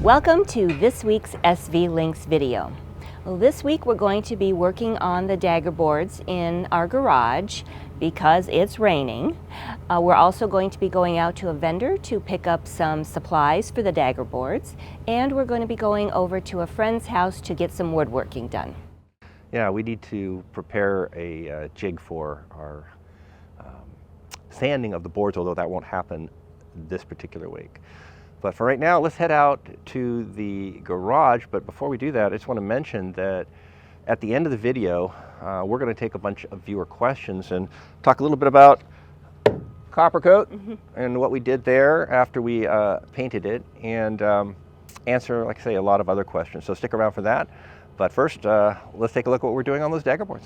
Welcome to this week's SV Lynx video. Well, this week we're going to be working on the Daggerboards in our garage because it's raining. We're also going to be going out to a vendor to pick up some supplies for the Daggerboards, and we're going to be going over to a friend's house to get some woodworking done. Yeah, we need to prepare a jig for our sanding of the boards, although that won't happen this particular week. But for right now, let's head out to the garage. But before we do that, I just want to mention that at the end of the video, we're going to take a bunch of viewer questions and talk a little bit about copper coat and what we did there after we painted it, and answer, like I say, a lot of other questions. So stick around for that. But first, let's take a look at what we're doing on those Daggerboards.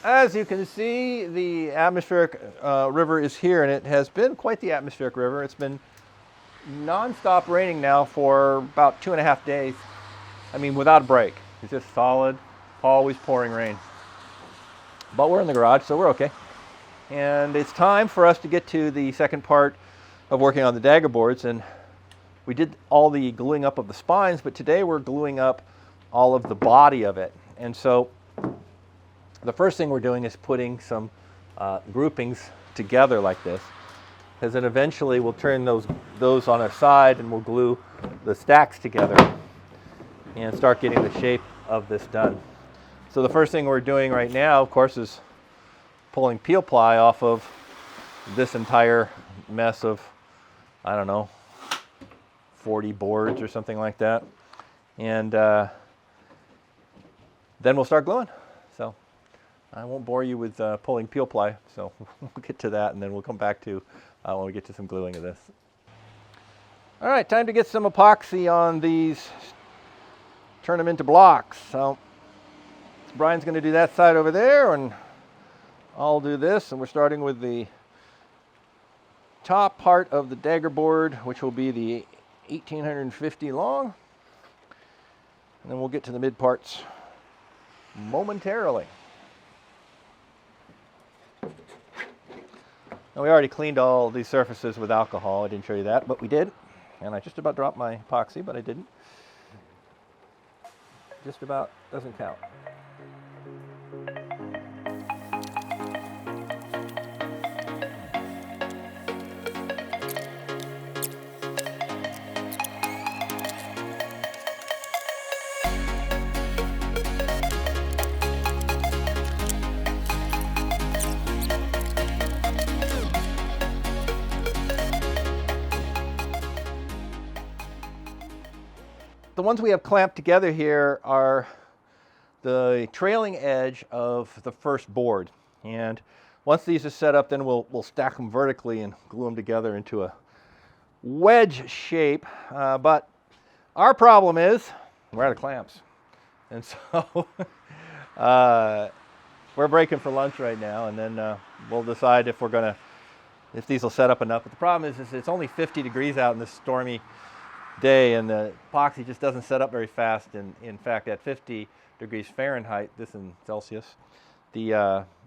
As you can see, the atmospheric river is here, and it has been quite the atmospheric river. It's been non-stop raining now for about 2.5 days. I mean, without a break. It's just solid, always pouring rain. But we're in the garage, so we're okay. And it's time for us to get to the second part of working on the Daggerboards. And we did all the gluing up of the spines, but today we're gluing up all of the body of it. And so the first thing we're doing is putting some groupings together like this, because then eventually we'll turn those on our side and we'll glue the stacks together and start getting the shape of this done. So the first thing we're doing right now, of course, is pulling peel ply off of this entire mess of, I don't know, 40 boards or something like that. And then we'll start gluing. So I won't bore you with pulling peel ply, so we'll get to that, and then we'll come back to when we get to some gluing of this. All right, time to get some epoxy on these, turn them into blocks. So Brian's going to do that side over there, and I'll do this, and we're starting with the top part of the Daggerboard, which will be the 1850 long, and then we'll get to the mid parts momentarily. Now, we already cleaned all these surfaces with alcohol. I didn't show you that, but we did. And I just about dropped my epoxy, but I didn't. Just about doesn't count. The ones we have clamped together here are the trailing edge of the first board. And once these are set up, then we'll stack them vertically and glue them together into a wedge shape. But our problem is we're out of clamps. And so we're breaking for lunch right now, and then we'll decide if these will set up enough. But the problem is it's only 50 degrees out in this stormy day, and the epoxy just doesn't set up very fast. And in fact, at 50 degrees Fahrenheit, this in Celsius, the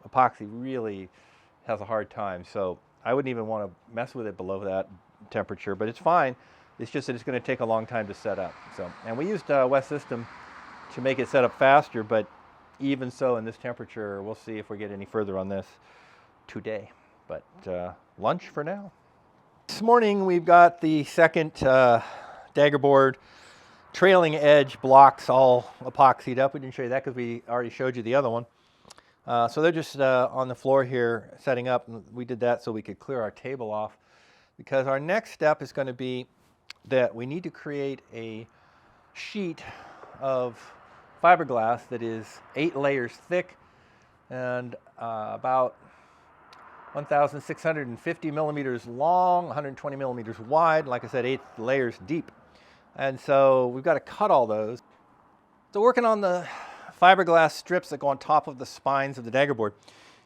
epoxy really has a hard time. So I wouldn't even want to mess with it below that temperature, but it's fine. It's just that it's going to take a long time to set up. So, and we used West System to make it set up faster, but even so, in this temperature, we'll see if we get any further on this today. But lunch for now. This morning we've got the second Daggerboard trailing edge blocks all epoxied up. We didn't show you that because we already showed you the other one. So they're just on the floor here setting up, and we did that so we could clear our table off, because our next step is going to be that we need to create a sheet of fiberglass that is 8 layers thick and about 1,650 millimeters long, 120 millimeters wide, like I said, 8 layers deep. And so we've got to cut all those. So working on the fiberglass strips that go on top of the spines of the Daggerboard,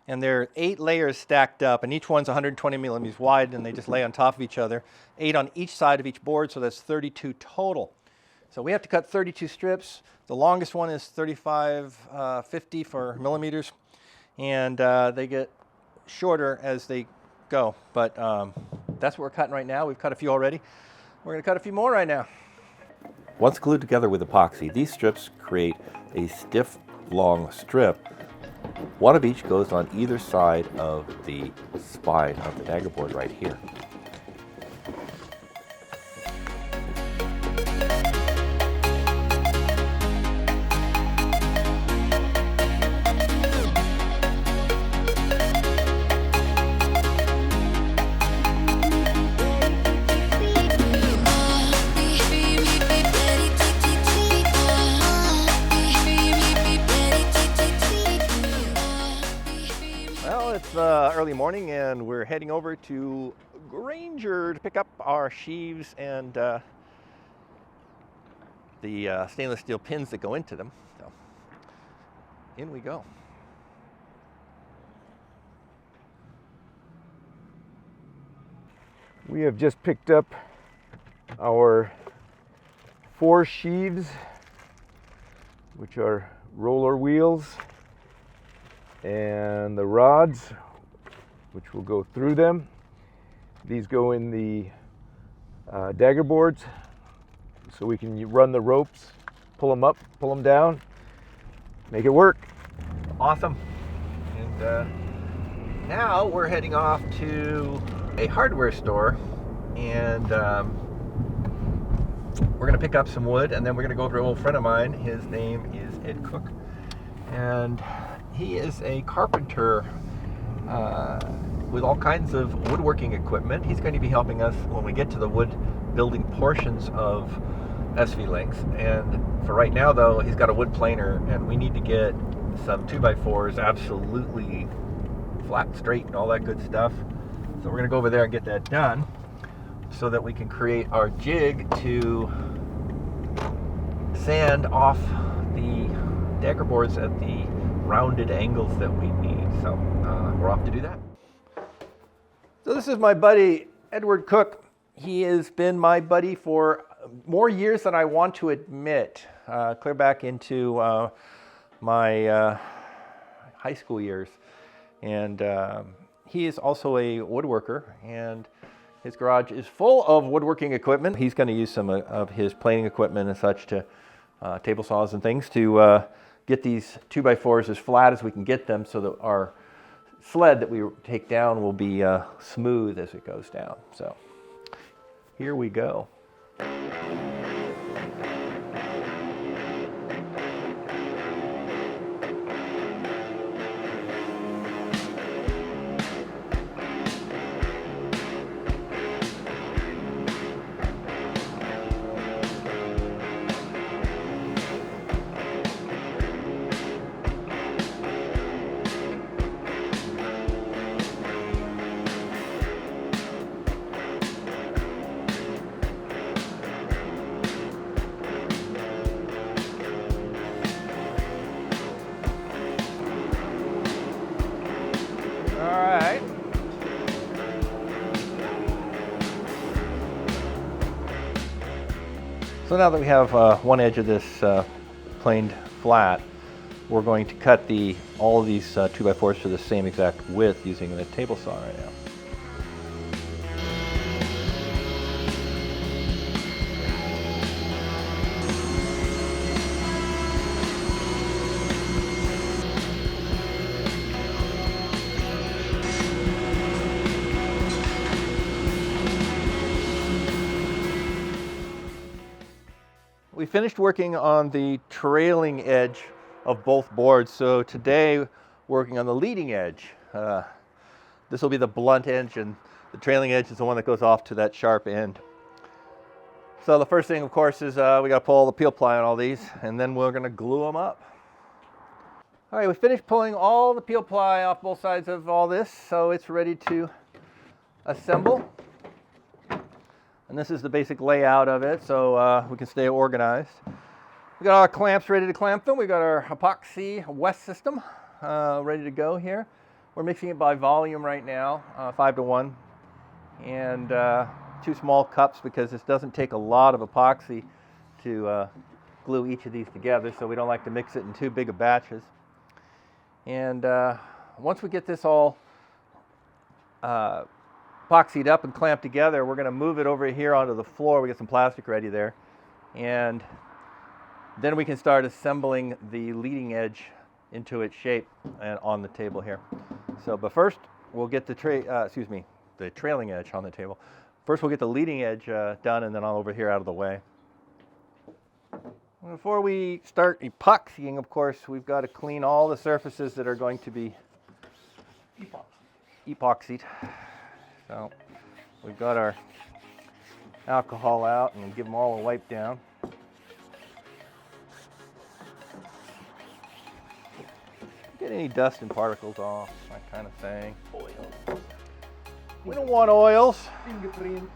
and they're 8 layers stacked up, and each one's 120 millimeters wide, and they just lay on top of each other, 8 on each side of each board, so that's 32 total. So we have to cut 32 strips. The longest one is 3550 for millimeters, and they get shorter as they go. But that's what we're cutting right now. We've cut a few already. We're going to cut a few more right now. Once glued together with epoxy, these strips create a stiff, long strip. One of each goes on either side of the spine of the Daggerboard right here. It's early morning and we're heading over to Granger to pick up our sheaves and the stainless steel pins that go into them. So in we go. We have just picked up our 4 sheaves, which are roller wheels, and the rods, which will go through them. These go in the Daggerboards, so we can run the ropes, pull them up, pull them down, make it work. Awesome. And now we're heading off to a hardware store, and we're going to pick up some wood, and then we're going to go over to an old friend of mine. His name is Ed Cook, and he is a carpenter with all kinds of woodworking equipment. He's going to be helping us when we get to the wood building portions of SV Lynx. And for right now, though, he's got a wood planer, and we need to get some 2x4s absolutely flat, straight, and all that good stuff. So we're going to go over there and get that done so that we can create our jig to sand off the Daggerboards at the rounded angles that we need. So we're off to do that. So this is my buddy Edward Cook. He has been my buddy for more years than I want to admit, clear back into my high school years. And he is also a woodworker, and his garage is full of woodworking equipment. He's going to use some of his planing equipment and such to table saws and things to get these 2x4s as flat as we can get them, so that our sled that we take down will be smooth as it goes down. So here we go. So now that we have one edge of this planed flat, we're going to cut all of these 2x4s to the same exact width using the table saw right now. We finished working on the trailing edge of both boards, so today working on the leading edge. This will be the blunt edge, and the trailing edge is the one that goes off to that sharp end. So the first thing, of course, is we got to pull all the peel ply on all these, and then we're going to glue them up. All right, we finished pulling all the peel ply off both sides of all this, so it's ready to assemble. And this is the basic layout of it, so we can stay organized. We got our clamps ready to clamp them. We got our epoxy West system ready to go here. We're mixing it by volume right now, 5-to-1, and 2 small cups, because this doesn't take a lot of epoxy to glue each of these together, so we don't like to mix it in too big of batches. And once we get this all epoxied up and clamped together, we're going to move it over here onto the floor. We get some plastic ready there, and then we can start assembling the leading edge into its shape and on the table here. So, but first we'll get the the trailing edge on the table. First we'll get the leading edge done, and then I'll over here out of the way. Before we start epoxying, of course, we've got to clean all the surfaces that are going to be epoxied. So we've got our alcohol out, and we'll give them all a wipe down. Get any dust and particles off, that kind of thing. Oil. We don't want oils. Fingerprints.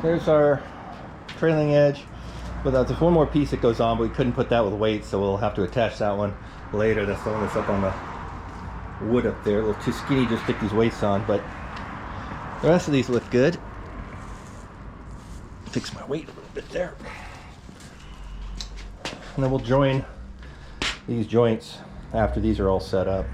There's our trailing edge. But there's one more piece that goes on, but we couldn't put that with weight, so we'll have to attach that one later. That's the one that's up on the wood up there. A little too skinny to stick these weights on, but the rest of these look good. Fix my weight a little bit there. And then we'll join these joints after these are all set up.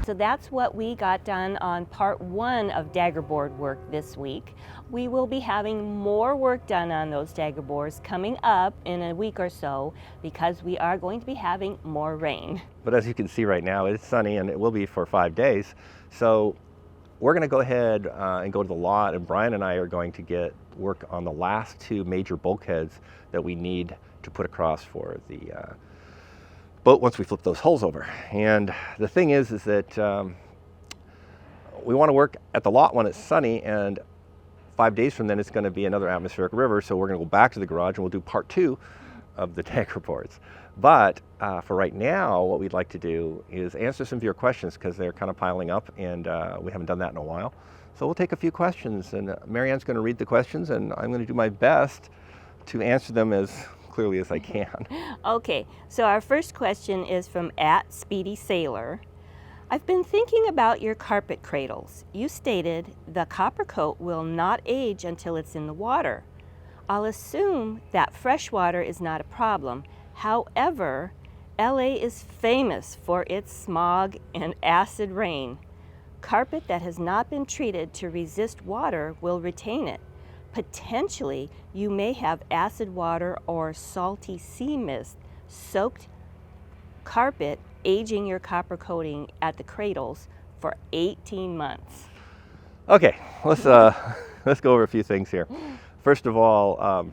So that's what we got done on part 1 of Daggerboard work this week. We will be having more work done on those Daggerboards coming up in a week or so because we are going to be having more rain. But as you can see right now, it's sunny and it will be for 5 days. So we're going to go ahead and go to the lot, and Brian and I are going to get work on the last 2 major bulkheads that we need to put across for the boat once we flip those hulls over. And the thing is that we want to work at the lot when it's sunny, and 5 days from then it's going to be another atmospheric river, so we're going to go back to the garage and we'll do part 2 of the Daggerboards. But for right now, what we'd like to do is answer some of your questions because they're kind of piling up, and we haven't done that in a while. So we'll take a few questions, and Marianne's going to read the questions, and I'm going to do my best to answer them as clearly as I can. Okay, so our first question is from @SpeedySailor. I've been thinking about your carpet cradles. You stated the copper coat will not age until it's in the water. I'll assume that fresh water is not a problem. However, LA is famous for its smog and acid rain. Carpet that has not been treated to resist water will retain it. Potentially, you may have acid water or salty sea mist soaked carpet aging your copper coating at the cradles for 18 months. Okay, let's go over a few things here. First of all,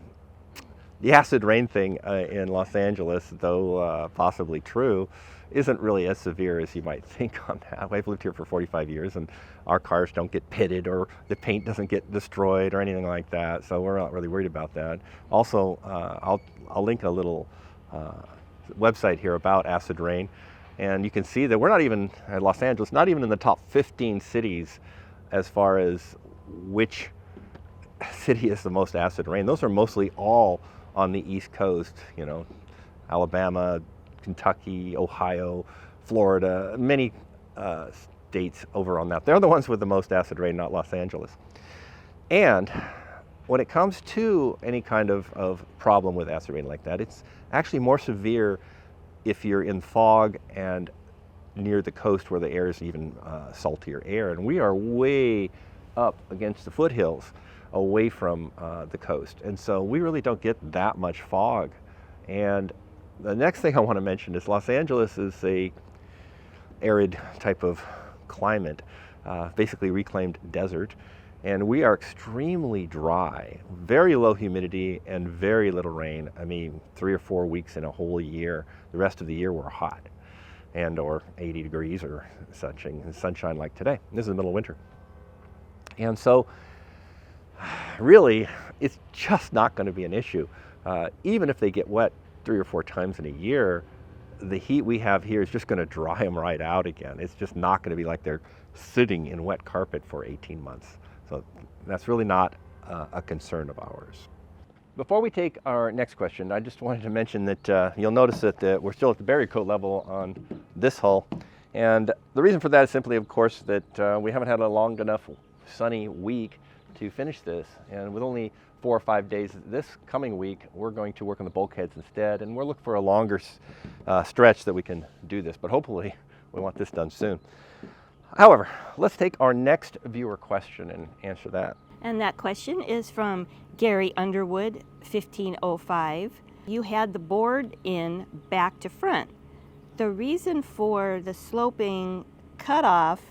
the acid rain thing in Los Angeles, though possibly true, isn't really as severe as you might think on that. I've lived here for 45 years, and our cars don't get pitted or the paint doesn't get destroyed or anything like that, so we're not really worried about that. Also, I'll link a little website here about acid rain, and you can see that we're not even at Los Angeles, not even in the top 15 cities as far as which city is the most acid rain. Those are mostly all on the East Coast, you know, Alabama, Kentucky, Ohio, Florida, many states over on that. They're the ones with the most acid rain, not Los Angeles. And when it comes to any kind of problem with acid rain like that, it's actually more severe if you're in fog and near the coast where the air is even saltier air. And we are way up against the foothills away from the coast. And so we really don't get that much fog. And the next thing I want to mention is Los Angeles is a arid type of climate, basically reclaimed desert. And we are extremely dry, very low humidity and very little rain. I mean, 3 or 4 weeks in a whole year. The rest of the year we're hot and or 80 degrees or sunshine like today. This is the middle of winter. And so really, it's just not going to be an issue. Even if they get wet 3 or 4 times in a year, the heat we have here is just going to dry them right out again. It's just not going to be like they're sitting in wet carpet for 18 months. So that's really not a concern of ours. Before we take our next question, I just wanted to mention that you'll notice that we're still at the barrier coat level on this hull. And the reason for that is simply, of course, that we haven't had a long enough sunny week to finish this. And with only 4 or 5 days this coming week, we're going to work on the bulkheads instead. And we'll look for a longer stretch that we can do this. But hopefully we want this done soon. However, let's take our next viewer question and answer that. And that question is from Gary Underwood, 1505. You had the board in back to front. The reason for the sloping cutoff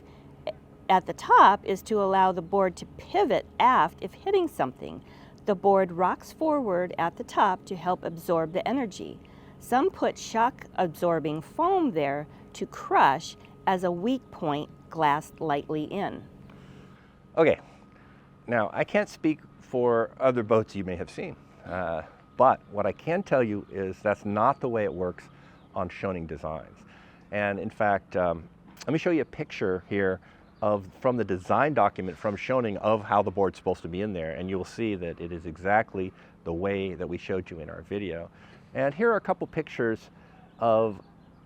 at the top is to allow the board to pivot aft if hitting something. The board rocks forward at the top to help absorb the energy. Some put shock absorbing foam there to crush as a weak point glassed lightly in. Okay, now I can't speak for other boats you may have seen, but what I can tell you is that's not the way it works on Schionning designs. And in fact, let me show you a picture here from the design document from Schionning of how the board's supposed to be in there, and you will see that it is exactly the way that we showed you in our video. And here are a couple pictures of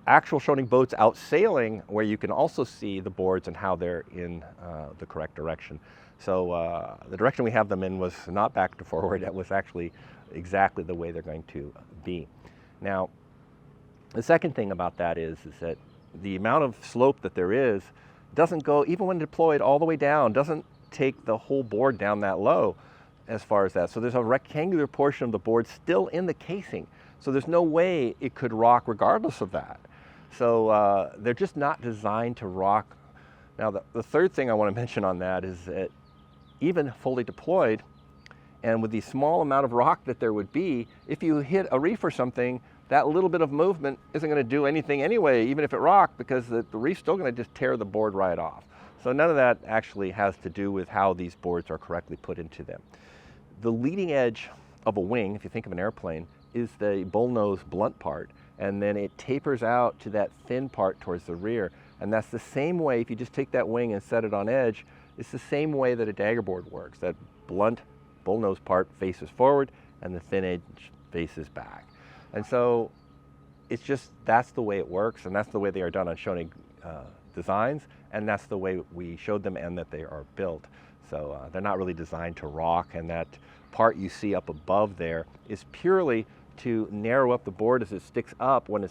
actual Schionning boats out sailing where you can also see the boards and how they're in the correct direction. So the direction we have them in was not back to forward, it was actually exactly the way they're going to be. Now, the second thing about that is that the amount of slope that there is doesn't go, even when deployed all the way down, doesn't take the whole board down that low as far as that. So there's a rectangular portion of the board still in the casing. So there's no way it could rock regardless of that. So they're just not designed to rock. Now the third thing I want to mention on that is that even fully deployed, and with the small amount of rock that there would be, if you hit a reef or something, that little bit of movement isn't going to do anything anyway, even if it rocked, because the reef's still going to just tear the board right off. So none of that actually has to do with how these boards are correctly put into them. The leading edge of a wing, if you think of an airplane, is the bullnose blunt part, and then it tapers out to that thin part towards the rear. And that's the same way, if you just take that wing and set it on edge, it's the same way that a daggerboard works. That blunt bullnose part faces forward and the thin edge faces back. And so it's just, that's the way it works, and that's the way they are done on Schionning designs, and that's the way we showed them and that they are built. So they're not really designed to rock, and that part you see up above there is purely to narrow up the board as it sticks up when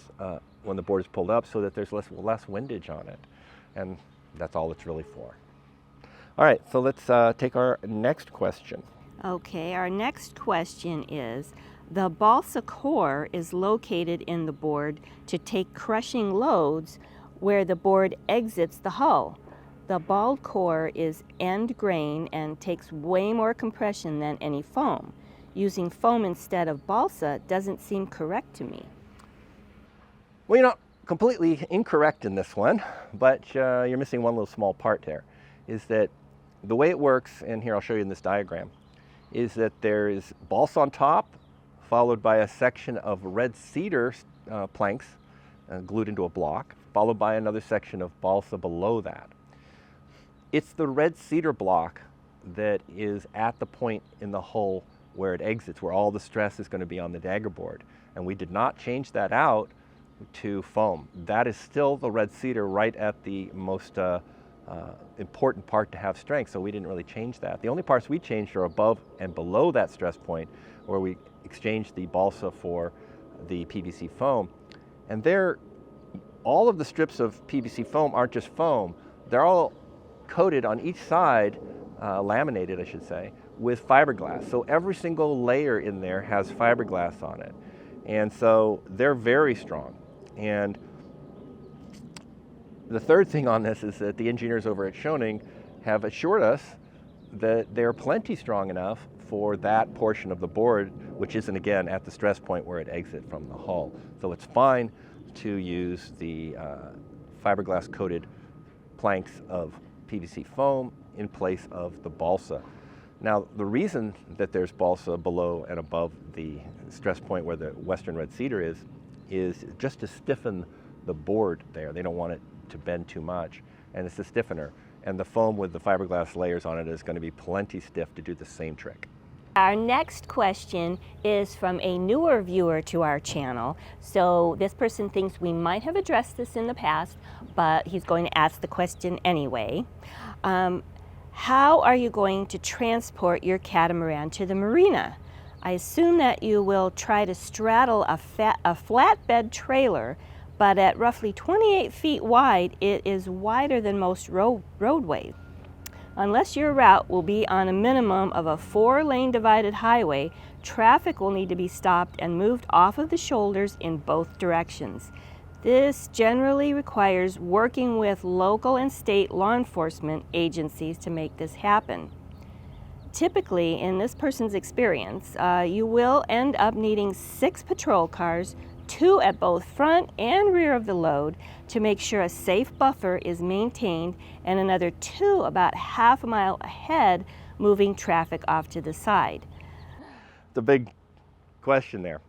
the board is pulled up, so that there's less windage on it. And that's all it's really for. All right, so let's take our next question. Okay, our next question is, the balsa core is located in the board to take crushing loads where the board exits the hull. The ball core is end grain and takes way more compression than any foam. Using foam instead of balsa doesn't seem correct to me. Well, you're not completely incorrect in this one, but you're missing one little small part there, is that the way it works, and here I'll show you in this diagram, is that there is balsa on top, followed by a section of red cedar planks glued into a block, followed by another section of balsa below that. It's the red cedar block that is at the point in the hull where it exits, where all the stress is going to be on the daggerboard. And we did not change that out to foam. That is still the red cedar right at the most important part to have strength, so we didn't really change that. The only parts we changed are above and below that stress point, where we exchanged the balsa for the PVC foam. And there, all of the strips of PVC foam aren't just foam, they're all coated on each side laminated, I should say, with fiberglass. So every single layer in there has fiberglass on it. And so they're very strong. And the third thing on this is that the engineers over at Schionning have assured us that they're plenty strong enough for that portion of the board, which isn't, again, at the stress point where it exits from the hull. So it's fine to use the fiberglass coated planks of PVC foam in place of the balsa. Now, the reason that there's balsa below and above the stress point where the Western red cedar is just to stiffen the board there. They don't want it to bend too much, and it's a stiffener. And the foam with the fiberglass layers on it is going to be plenty stiff to do the same trick. Our next question is from a newer viewer to our channel. So this person thinks we might have addressed this in the past, but he's going to ask the question anyway. How are you going to transport your catamaran to the marina? I assume that you will try to straddle a flatbed trailer, but at roughly 28 feet wide, it is wider than most roadways. Unless your route will be on a minimum of a 4-lane divided highway, traffic will need to be stopped and moved off of the shoulders in both directions. This generally requires working with local and state law enforcement agencies to make this happen. Typically, in this person's experience, you will end up needing 6 patrol cars, 2 at both front and rear of the load, to make sure a safe buffer is maintained, and another 2 about half a mile ahead, moving traffic off to the side. The big question there.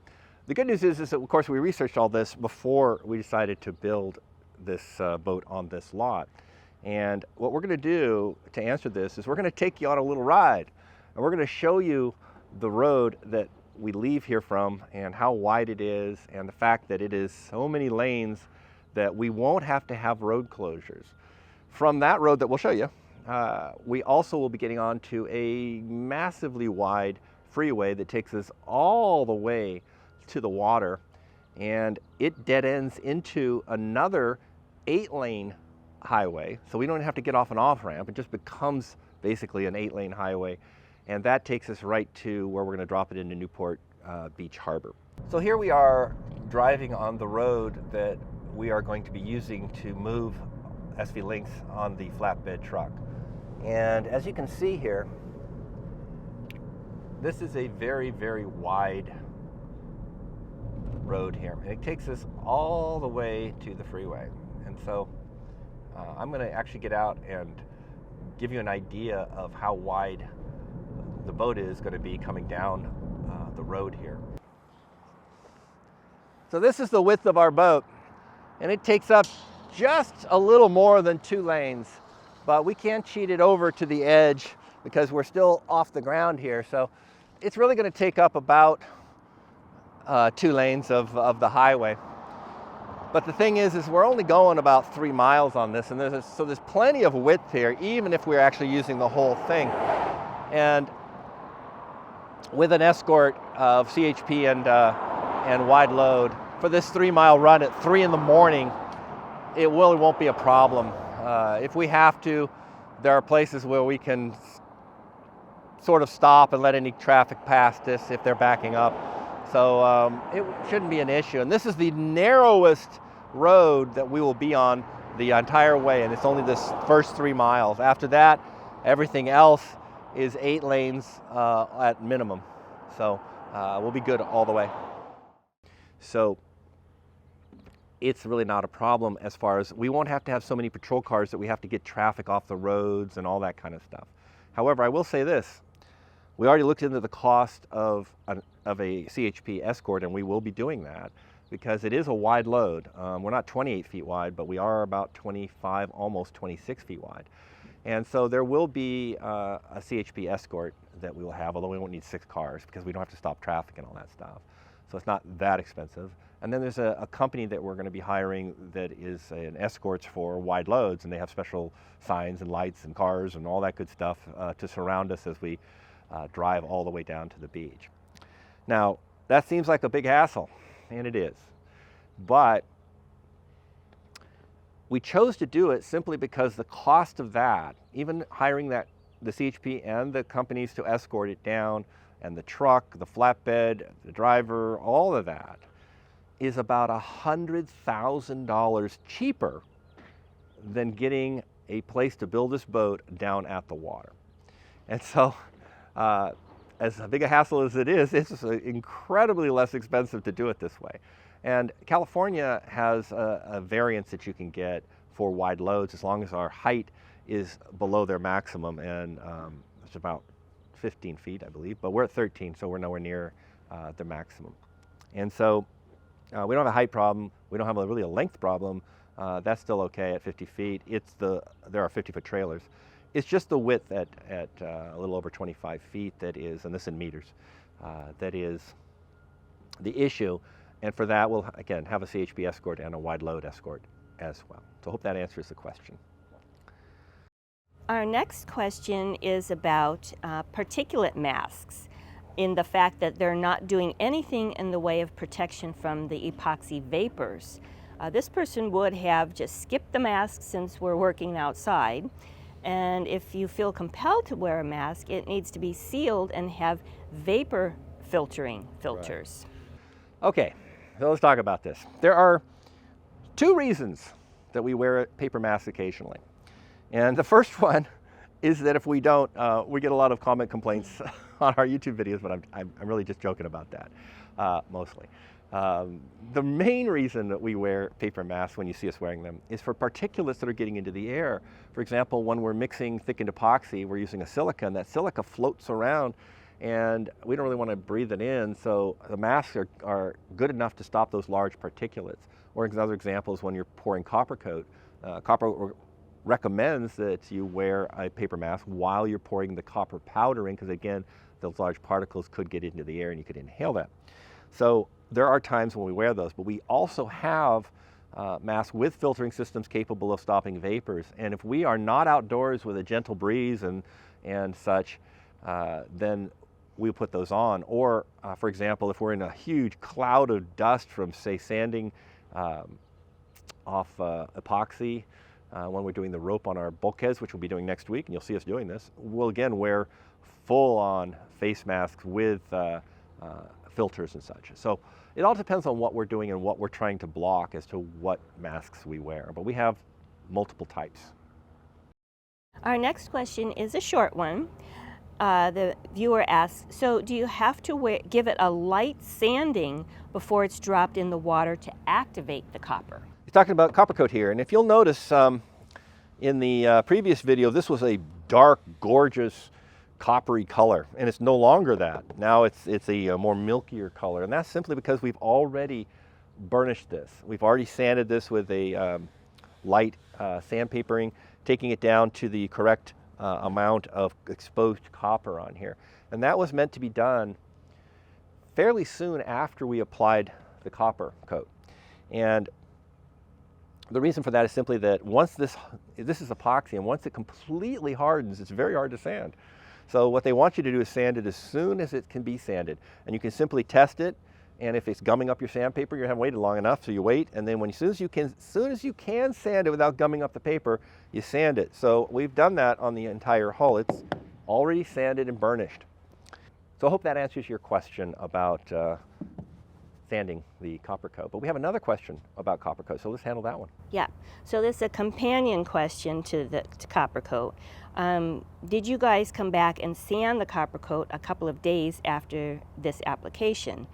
The good news is that, of course, we researched all this before we decided to build this boat on this lot. And what we're going to do to answer this is we're going to take you on a little ride, and we're going to show you the road that we leave here from and how wide it is, and the fact that it is so many lanes that we won't have to have road closures. From that road that we'll show you, we also will be getting onto a massively wide freeway that takes us all the way to the water, and it dead ends into another 8-lane highway. So we don't have to get off an off-ramp. It just becomes basically an 8-lane highway, and that takes us right to where we're going to drop it into Newport Beach Harbor. So here we are driving on the road that we are going to be using to move SV Lynx on the flatbed truck. And as you can see here, this is a very, very wide road here. And it takes us all the way to the freeway. And so I'm going to actually get out and give you an idea of how wide the boat is going to be coming down the road here. So this is the width of our boat, and it takes up just a little more than 2 lanes, but we can't cheat it over to the edge because we're still off the ground here. So it's really going to take up about 2 lanes of the highway. But the thing is we're only going about 3 miles on this, and there's plenty of width here, even if we're actually using the whole thing. And with an escort of CHP and wide load for this 3-mile run at 3 in the morning, it really won't be a problem. If we have to, there are places where we can sort of stop and let any traffic past us if they're backing up. So it shouldn't be an issue. And this is the narrowest road that we will be on the entire way, and it's only this first 3 miles. After that, everything else is 8 lanes at minimum. So we'll be good all the way. So it's really not a problem as far as we won't have to have so many patrol cars that we have to get traffic off the roads and all that kind of stuff. However, I will say this. We already looked into the cost of a CHP escort, and we will be doing that because it is a wide load. We're not 28 feet wide, but we are about 25, almost 26 feet wide. And so there will be a CHP escort that we will have, although we won't need 6 cars because we don't have to stop traffic and all that stuff. So it's not that expensive. And then there's a company that we're going to be hiring that is an escorts for wide loads, and they have special signs and lights and cars and all that good stuff to surround us as we drive all the way down to the beach. Now, that seems like a big hassle, and it is. But we chose to do it simply because the cost of that, even hiring that the CHP and the companies to escort it down, and the truck, the flatbed, the driver, all of that is about $100,000 cheaper than getting a place to build this boat down at the water. And so, as big a hassle as it is, it's incredibly less expensive to do it this way. And California has a variance that you can get for wide loads as long as our height is below their maximum, and it's about 15 feet, I believe, but we're at 13, so we're nowhere near the maximum. And so we don't have a height problem, we don't have really a length problem. That's still okay at 50 feet. There are 50-foot trailers. It's just the width at a little over 25 feet that is, and this in meters, that is the issue. And for that, we'll, again, have a CHP escort and a wide load escort as well. So I hope that answers the question. Our next question is about particulate masks, in the fact that they're not doing anything in the way of protection from the epoxy vapors. This person would have just skipped the mask since we're working outside. And if you feel compelled to wear a mask, it needs to be sealed and have vapor filtering filters. Right. Okay, so let's talk about this. There are two reasons that we wear paper masks occasionally. And the first one is that if we don't, we get a lot of comment complaints on our YouTube videos, but I'm really just joking about that, mostly. The main reason that we wear paper masks when you see us wearing them is for particulates that are getting into the air. For example, when we're mixing thickened epoxy, we're using a silica, and that silica floats around, and we don't really want to breathe it in, so the masks are good enough to stop those large particulates. Or another example is when you're pouring copper coat. Copper recommends that you wear a paper mask while you're pouring the copper powder in, because again, those large particles could get into the air and you could inhale that. So there are times when we wear those, but we also have masks with filtering systems capable of stopping vapors. And if we are not outdoors with a gentle breeze and such, then we'll put those on. Or, for example, if we're in a huge cloud of dust from, say, sanding off epoxy, when we're doing the rope on our bulkheads, which we'll be doing next week, and you'll see us doing this, we'll again wear full-on face masks with filters and such. So it all depends on what we're doing and what we're trying to block as to what masks we wear, but we have multiple types. Our next question is a short one. The viewer asks, so do you have to give it a light sanding before it's dropped in the water to activate the copper? He's talking about copper coat here, and if you'll notice in the previous video, this was a dark, gorgeous, coppery color, and it's no longer that. Now it's a more milkier color, and that's simply because we've already burnished this. We've already sanded this with a light sandpapering, taking it down to the correct amount of exposed copper on here. And that was meant to be done fairly soon after we applied the copper coat. And the reason for that is simply that once this is epoxy, and once it completely hardens, it's very hard to sand. So what they want you to do is sand it as soon as it can be sanded. And you can simply test it, and if it's gumming up your sandpaper, you haven't waited long enough, so you wait, and then as soon as you can sand it without gumming up the paper, you sand it. So we've done that on the entire hull. It's already sanded and burnished. So I hope that answers your question about sanding the copper coat. But we have another question about copper coat, so let's handle that one. Yeah, so this is a companion question to copper coat. Did you guys come back and sand the copper coat a couple of days after this application?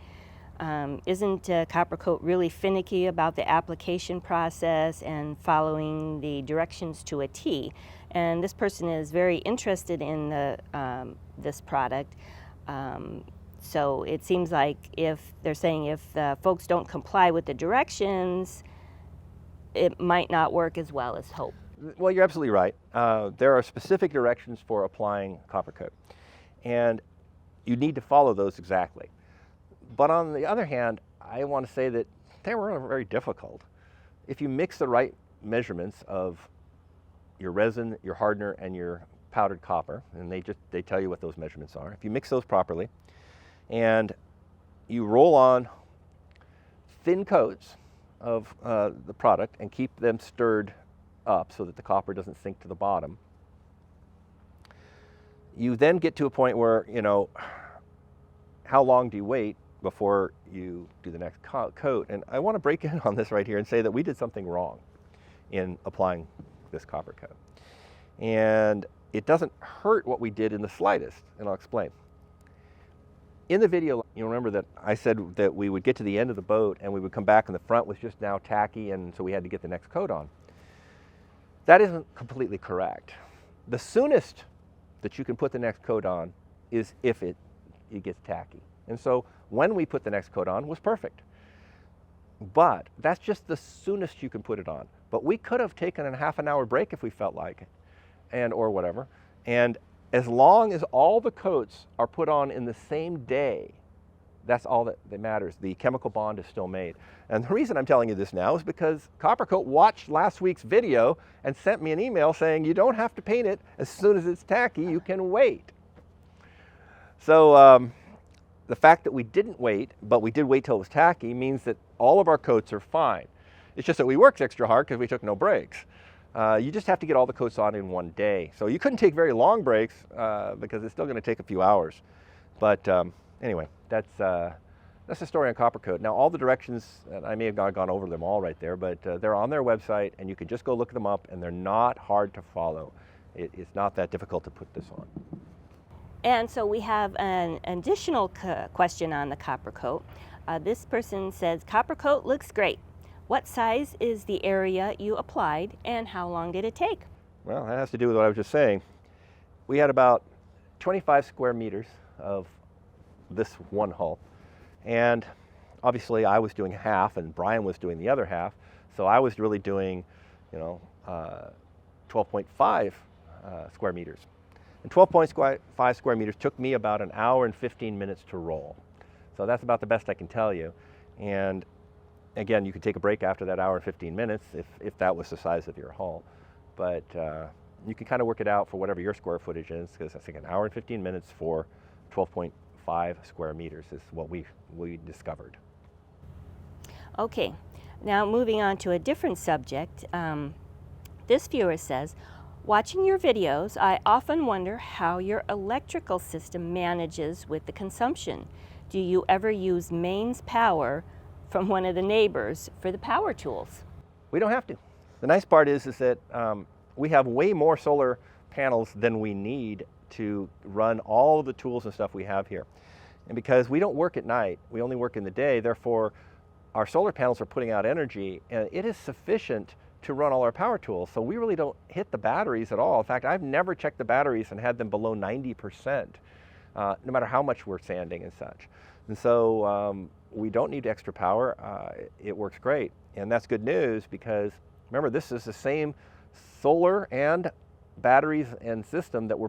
Isn't copper coat really finicky about the application process and following the directions to a T? And this person is very interested in this product. So it seems like if folks don't comply with the directions, it might not work as well as hoped. Well, you're absolutely right. There are specific directions for applying copper coat, and you need to follow those exactly. But on the other hand, I want to say that they were very difficult. If you mix the right measurements of your resin, your hardener, and your powdered copper, and they tell you what those measurements are. If you mix those properly, and you roll on thin coats of the product and keep them stirred up so that the copper doesn't sink to the bottom, you then get to a point where, you know, how long do you wait before you do the next coat? And I want to break in on this right here and say that we did something wrong in applying this copper coat. And it doesn't hurt what we did in the slightest, and I'll explain. In the video, you remember that I said that we would get to the end of the boat and we would come back and the front was just now tacky, and so we had to get the next coat on. That isn't completely correct. The soonest that you can put the next coat on is if it gets tacky. And so when we put the next coat on was perfect. But that's just the soonest you can put it on. But we could have taken a half an hour break if we felt like it, or whatever. And as long as all the coats are put on in the same day, that's all that matters. The chemical bond is still made. And the reason I'm telling you this now is because Copper Coat watched last week's video and sent me an email saying you don't have to paint it as soon as it's tacky, you can wait. So the fact that we didn't wait, but we did wait till it was tacky, means that all of our coats are fine. It's just that we worked extra hard because we took no breaks. You just have to get all the coats on in one day. So you couldn't take very long breaks because it's still going to take a few hours. But anyway, that's the story on Copper Coat. Now all the directions, I may have gone over them all right there, but they're on their website and you can just go look them up, and they're not hard to follow. It's not that difficult to put this on. And so we have an additional question on the Copper Coat. This person says, Copper Coat looks great. What size is the area you applied and how long did it take? Well, that has to do with what I was just saying. We had about 25 square meters of this one hull. And obviously I was doing half and Brian was doing the other half. So I was really doing, 12.5 square meters. And 12.5 square meters took me about an hour and 15 minutes to roll. So that's about the best I can tell you. And again, you could take a break after that hour and 15 minutes if that was the size of your hull. But you can kind of work it out for whatever your square footage is, because I think an hour and 15 minutes for 12.5 square meters is what we discovered. Okay, now moving on to a different subject. This viewer says, watching your videos, I often wonder how your electrical system manages with the consumption. Do you ever use mains power from one of the neighbors for the power tools? We don't have to. The nice part is that we have way more solar panels than we need to run all of the tools and stuff we have here. And because we don't work at night, we only work in the day, therefore our solar panels are putting out energy, and it is sufficient to run all our power tools. So we really don't hit the batteries at all. In fact, I've never checked the batteries and had them below 90%, no matter how much we're sanding and such. And so we don't need extra power. It works great. And that's good news because, remember, this is the same solar and batteries and system that we're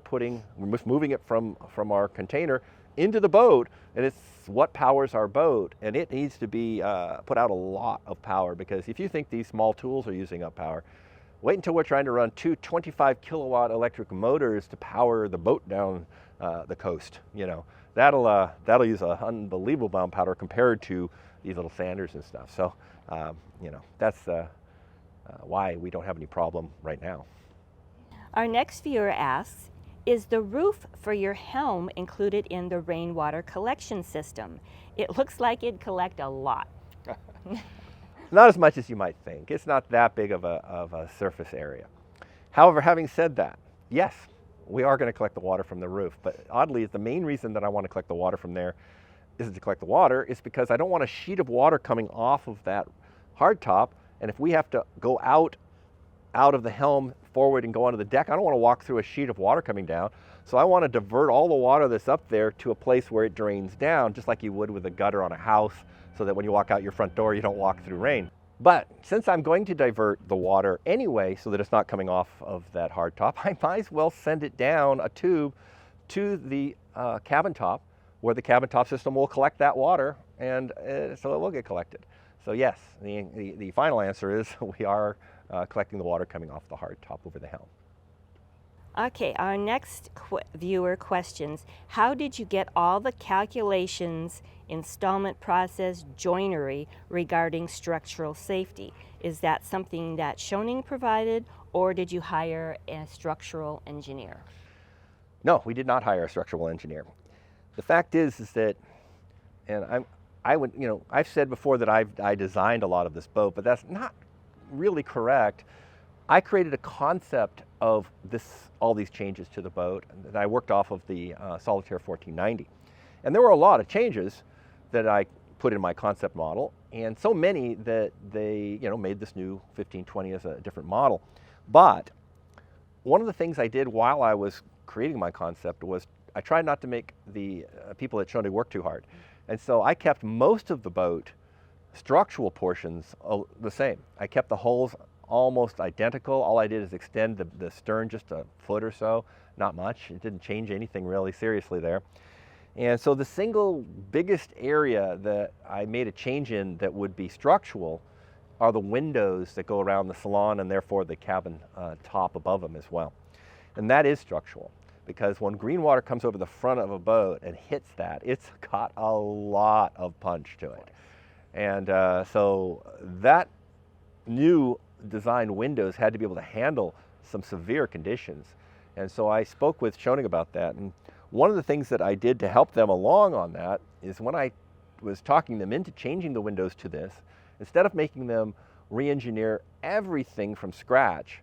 just moving it from our container into the boat, and it's what powers our boat, and it needs to be put out a lot of power, because if you think these small tools are using up power, wait until we're trying to run two 25 kilowatt electric motors to power the boat down the coast. That'll use an unbelievable amount of power compared to these little sanders and stuff. So that's why we don't have any problem right now. Our next viewer asks, is the roof for your helm included in the rainwater collection system? It looks like it'd collect a lot. Not as much as you might think. It's not that big of a surface area. However, having said that, yes, we are going to collect the water from the roof. But oddly, the main reason that I want to collect the water from there isn't to collect the water, is because I don't want a sheet of water coming off of that hardtop. And if we have to go out of the helm forward and go onto the deck, I don't want to walk through a sheet of water coming down. So I want to divert all the water that's up there to a place where it drains down, just like you would with a gutter on a house, so that when you walk out your front door, you don't walk through rain. But since I'm going to divert the water anyway so that it's not coming off of that hardtop, I might as well send it down a tube to the cabin top, where the cabin top system will collect that water, and so it will get collected. So yes, the final answer is we are collecting the water coming off the hardtop over the helm. Okay, our next viewer questions, how did you get all the calculations, installment process, joinery regarding structural safety? Is that something that Schionning provided, or did you hire a structural engineer? No, we did not hire a structural engineer. The fact is that, and I've said before that I designed a lot of this boat, but that's not really correct. I created a concept of all these changes to the boat that I worked off of the Solitaire 1490. And there were a lot of changes that I put in my concept model, and so many that they made this new 1520 as a different model. But one of the things I did while I was creating my concept was I tried not to make the people at Schionning work too hard. And so I kept most of the boat structural portions the same. I kept the hulls almost identical. All I did is extend the stern just a foot or so, not much. It didn't change anything really seriously there. And so the single biggest area that I made a change in that would be structural are the windows that go around the salon and therefore the cabin top above them as well. And that is structural, because when green water comes over the front of a boat and hits that, it's got a lot of punch to it. And so that new design windows had to be able to handle some severe conditions. And so I spoke with Schionning about that. And one of the things that I did to help them along on that is when I was talking them into changing the windows to this, instead of making them re-engineer everything from scratch,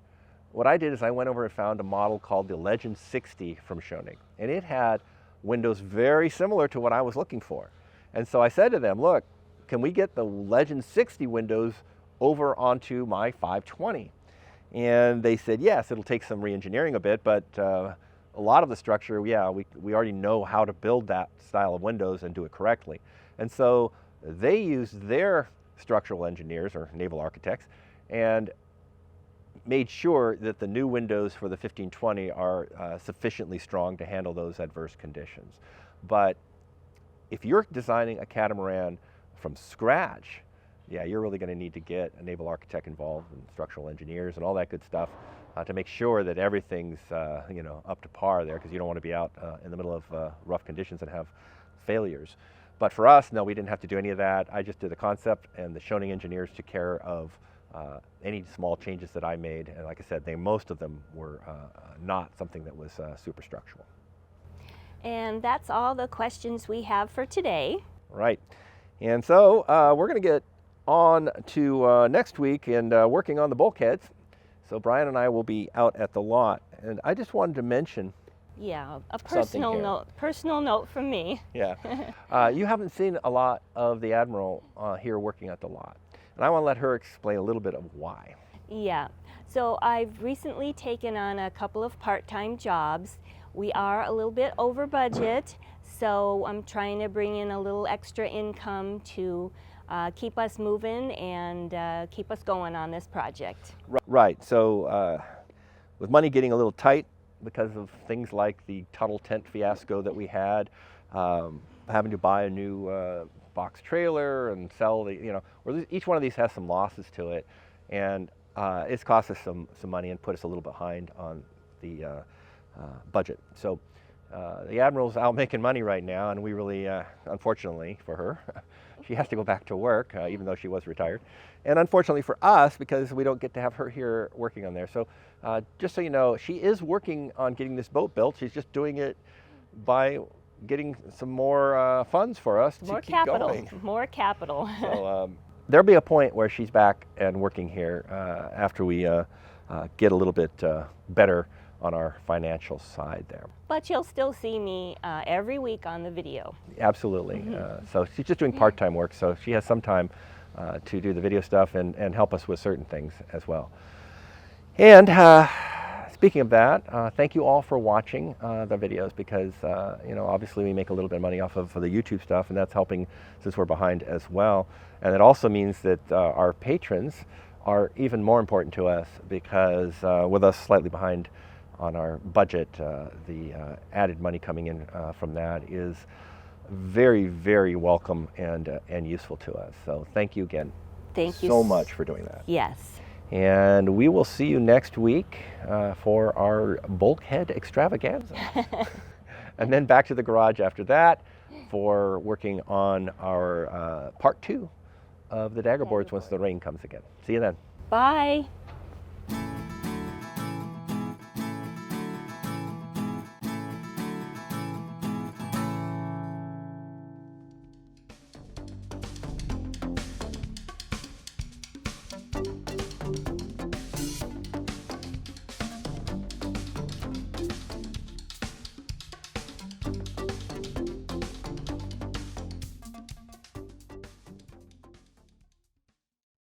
what I did is I went over and found a model called the Legend 60 from Schionning. And it had windows very similar to what I was looking for. And so I said to them, look, can we get the Legend 60 windows over onto my 520? And they said, yes, it'll take some re-engineering a bit, but a lot of the structure, yeah, we already know how to build that style of windows and do it correctly. And so they used their structural engineers or naval architects and made sure that the new windows for the 1520 are sufficiently strong to handle those adverse conditions. But if you're designing a catamaran from scratch, yeah, you're really going to need to get a naval architect involved and structural engineers and all that good stuff to make sure that everything's up to par there, because you don't want to be out in the middle of rough conditions and have failures. But for us, no, we didn't have to do any of that. I just did the concept, and the Schionning engineers took care of any small changes that I made. And like I said, most of them were not something that was super structural. And that's all the questions we have for today. Right. And so we're going to get on to next week and working on the bulkheads. So Brian and I will be out at the lot. And I just wanted to mention, yeah, a personal note from me. Yeah. You haven't seen a lot of the Admiral here working at the lot. And I want to let her explain a little bit of why. Yeah. So I've recently taken on a couple of part-time jobs. We are a little bit over budget, so I'm trying to bring in a little extra income to keep us moving and keep us going on this project. Right. So with money getting a little tight because of things like the Tuttle tent fiasco that we had, having to buy a new box trailer and sell each one of these has some losses to it, and it's cost us some money and put us a little behind on the budget. So the Admiral's out making money right now, and we really, unfortunately for her, she has to go back to work, even though she was retired. And unfortunately for us, because we don't get to have her here working on there. So just so you know, she is working on getting this boat built. She's just doing it by getting some more funds for us to keep going. More capital. So there'll be a point where she's back and working here after we get a little bit better on our financial side there. But you'll still see me every week on the video. Absolutely. Mm-hmm. So she's just doing part-time work, so she has some time to do the video stuff and help us with certain things as well. And speaking of that, thank you all for watching the videos, because obviously we make a little bit of money off of the YouTube stuff, and that's helping since we're behind as well. And it also means that our patrons are even more important to us, because with us slightly behind on our budget, the added money coming in from that is very, very welcome and useful to us. So thank you again. Thank you so much for doing that. Yes. And we will see you next week for our bulkhead extravaganza. And then back to the garage after that for working on our part 2 of the Daggerboards once the rain comes again. See you then. Bye.